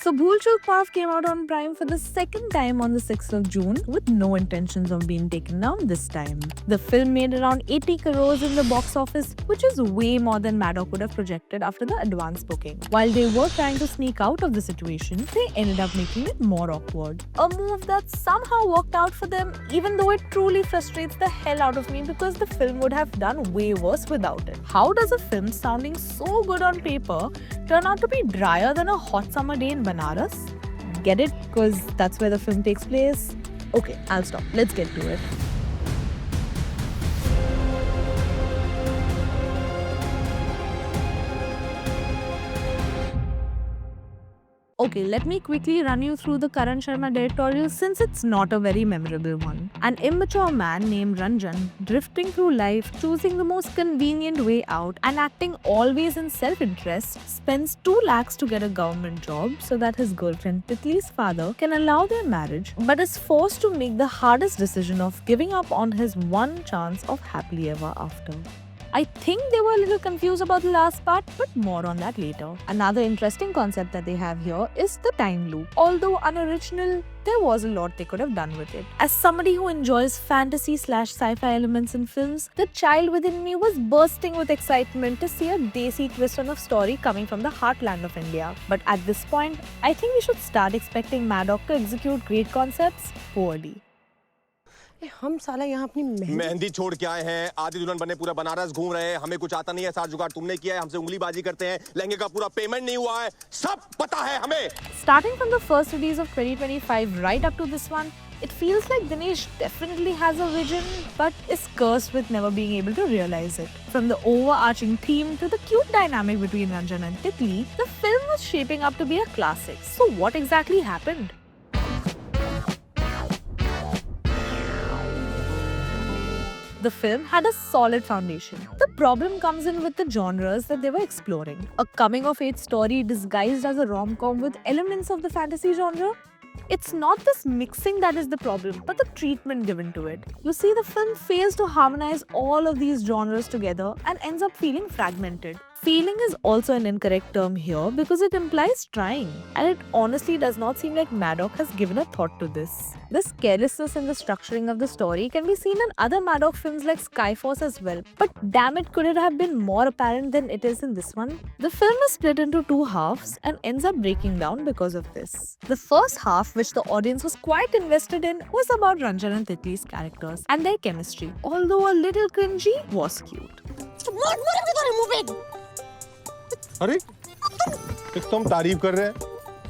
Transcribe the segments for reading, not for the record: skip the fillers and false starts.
So Bhool Chuk Maaf came out on Prime for the second time on the 6th of June with no intentions of being taken down this time. The film made around 80 crores in the box office, which is way more than Maddock would have projected after the advance booking. While they were trying to sneak out of the situation, they ended up making it more awkward. A move that somehow worked out for them, even though it truly frustrates the hell out of me because the film would have done way worse without it. How does a film sounding so good on paper turn out to be drier than a hot summer day in Banaras? Get it? Because that's where the film takes place? Okay, I'll stop. Let's get to it. Okay, let me quickly run you through the Karan Sharma directorial since it's not a very memorable one. An immature man named Ranjan, drifting through life, choosing the most convenient way out and acting always in self-interest, spends 2 lakhs to get a government job so that his girlfriend Titli's father can allow their marriage, but is forced to make the hardest decision of giving up on his one chance of happily ever after. I think they were a little confused about the last part, but more on that later. Another interesting concept that they have here is the time loop. Although unoriginal, there was a lot they could have done with it. As somebody who enjoys fantasy/sci-fi elements in films, the child within me was bursting with excitement to see a desi twist on a story coming from the heartland of India. But at this point, I think we should start expecting Maddock to execute great concepts poorly. हम साला यहाँ अपनी मेहंदी छोड़ के आए हैं, आधी दुल्हन बने पूरा बनारस घूम रहे हैं, हमें कुछ आता नहीं है, सारा जुगाड़ तुमने किया है, हमसे उंगलीबाजी करते हैं, लहंगे का पूरा पेमेंट नहीं हुआ है, सब पता है हमें। Starting from the first release of 2025 right up to this one, it feels like Dinesh definitely has a vision but is cursed with never being able to realize it. From the overarching theme to the cute dynamic between Ranjan and Titli, the film was shaping up to be a classic. So what exactly happened? The film had a solid foundation. The problem comes in with the genres that they were exploring. A coming-of-age story disguised as a rom-com with elements of the fantasy genre. It's not this mixing that is the problem, but the treatment given to it. You see, the film fails to harmonize all of these genres together and ends up feeling fragmented. Feeling is also an incorrect term here because it implies trying, and it honestly does not seem like Maddock has given a thought to this. This carelessness in the structuring of the story can be seen in other Maddock films like Skyforce as well, but damn it, could it have been more apparent than it is in this one? The film is split into 2 halves and ends up breaking down because of this. The first half, which the audience was quite invested in, was about Ranjan and Titli's characters and their chemistry, although a little cringy, was cute. अरे एक तो हम तारीफ कर रहे हैं,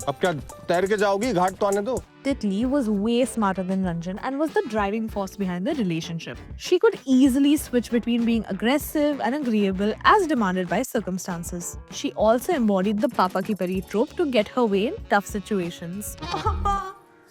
अब क्या तैर के जाओगी, घाट तो आने दो। Titli was way smarter than Ranjan and was the driving force behind the relationship. She could easily switch between being aggressive and agreeable as demanded by circumstances. She also embodied the Papa Ki Pari trope to get her way in tough situations.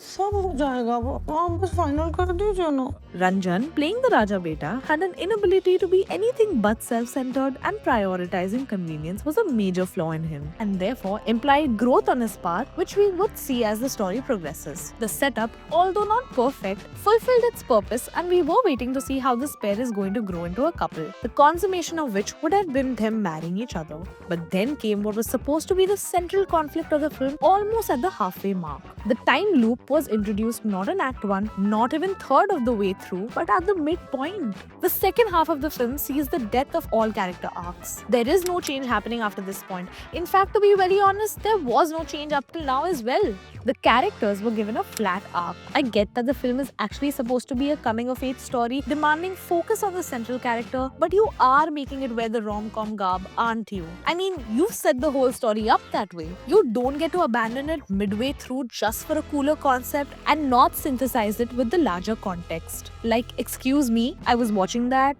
सब हो जाएगा वो आप बस final कर दीजिए ना। Ranjan, playing the Raja Beta, had an inability to be anything but self-centered, and prioritizing convenience was a major flaw in him, and therefore implied growth on his part, which we would see as the story progresses. The setup, although not perfect, fulfilled its purpose, and we were waiting to see how this pair is going to grow into a couple, the consummation of which would have been them marrying each other. But then came what was supposed to be the central conflict of the film almost at the halfway mark. The time loop was introduced not in Act 1, not even third of the way through, but at the midpoint. The second half of the film sees the death of all character arcs. There is no change happening after this point. In fact, to be very honest, there was no change up till now as well. The characters were given a flat arc. I get that the film is actually supposed to be a coming-of-age story, demanding focus on the central character, but you are making it wear the rom-com garb, aren't you? I mean, you've set the whole story up that way. You don't get to abandon it midway through just for a cooler concept and not synthesize it with the larger context. Like, excuse me, I was watching that.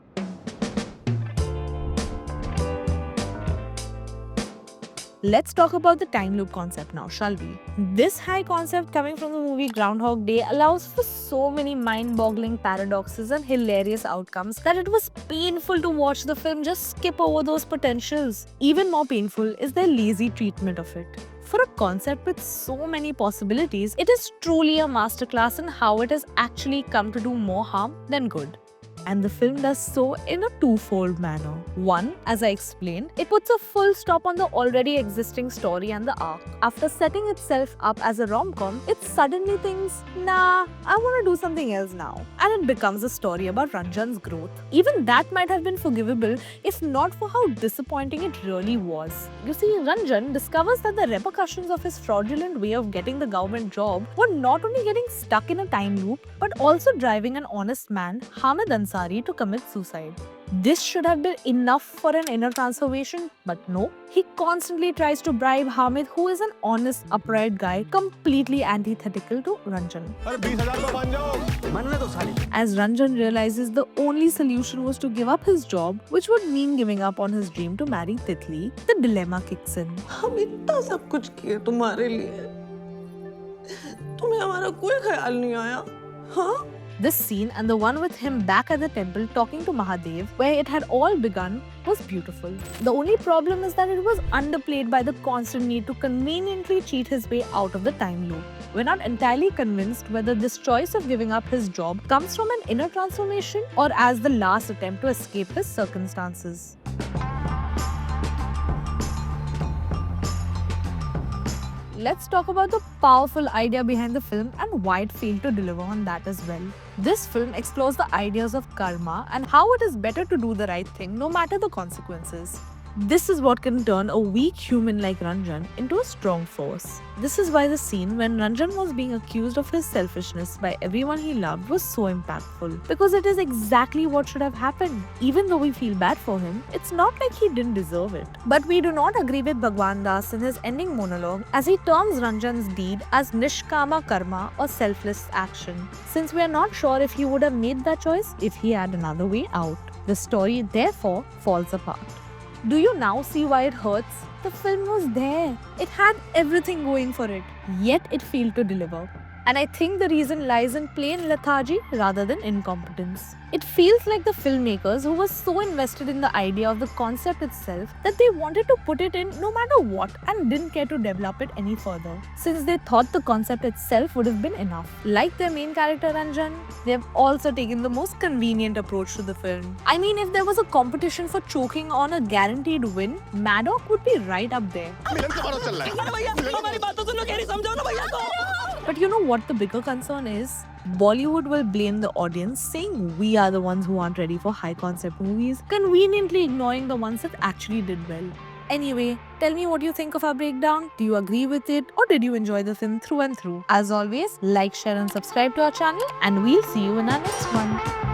Let's talk about the time loop concept now, shall we? This high concept coming from the movie Groundhog Day allows for so many mind-boggling paradoxes and hilarious outcomes that it was painful to watch the film just skip over those potentials. Even more painful is their lazy treatment of it. For a concept with so many possibilities, it is truly a masterclass in how it has actually come to do more harm than good. And the film does so in a twofold manner. One, as I explained, it puts a full stop on the already existing story and the arc. After setting itself up as a rom-com, it suddenly thinks, nah, I want to do something else now. And it becomes a story about Ranjan's growth. Even that might have been forgivable if not for how disappointing it really was. You see, Ranjan discovers that the repercussions of his fraudulent way of getting the government job were not only getting stuck in a time loop, but also driving an honest man, Hamid Ansari, to commit suicide. This should have been enough for an inner transformation, but no. He constantly tries to bribe Hamid, who is an honest, upright guy, completely antithetical to Ranjan. As Ranjan realizes the only solution was to give up his job, which would mean giving up on his dream to marry Titli, the dilemma kicks in. हम इतना सब कुछ किए तुम्हारे लिए, तुम्हें हमारा कोई ख्याल नहीं आया, हाँ? This scene and the one with him back at the temple talking to Mahadev, where it had all begun, was beautiful. The only problem is that it was underplayed by the constant need to conveniently cheat his way out of the time loop. We're not entirely convinced whether this choice of giving up his job comes from an inner transformation or as the last attempt to escape his circumstances. Let's talk about the powerful idea behind the film and why it failed to deliver on that as well. This film explores the ideas of karma and how it is better to do the right thing no matter the consequences. This is what can turn a weak human like Ranjan into a strong force. This is why the scene when Ranjan was being accused of his selfishness by everyone he loved was so impactful. Because it is exactly what should have happened. Even though we feel bad for him, it's not like he didn't deserve it. But we do not agree with Bhagwan Das in his ending monologue as he terms Ranjan's deed as Nishkama Karma or selfless action. Since we are not sure if he would have made that choice if he had another way out. The story therefore falls apart. Do you now see why it hurts? The film was there. It had everything going for it. Yet it failed to deliver. And I think the reason lies in plain lethargy rather than incompetence. It feels like the filmmakers who were so invested in the idea of the concept itself that they wanted to put it in no matter what and didn't care to develop it any further. Since they thought the concept itself would have been enough. Like their main character Ranjan, they have also taken the most convenient approach to the film. I mean, if there was a competition for choking on a guaranteed win, Maddock would be right up there. But you know what the bigger concern is? Bollywood will blame the audience, saying we are the ones who aren't ready for high concept movies, conveniently ignoring the ones that actually did well. Anyway, tell me what you think of our breakdown. Do you agree with it or did you enjoy the film through and through? As always, like, share and subscribe to our channel and we'll see you in our next one.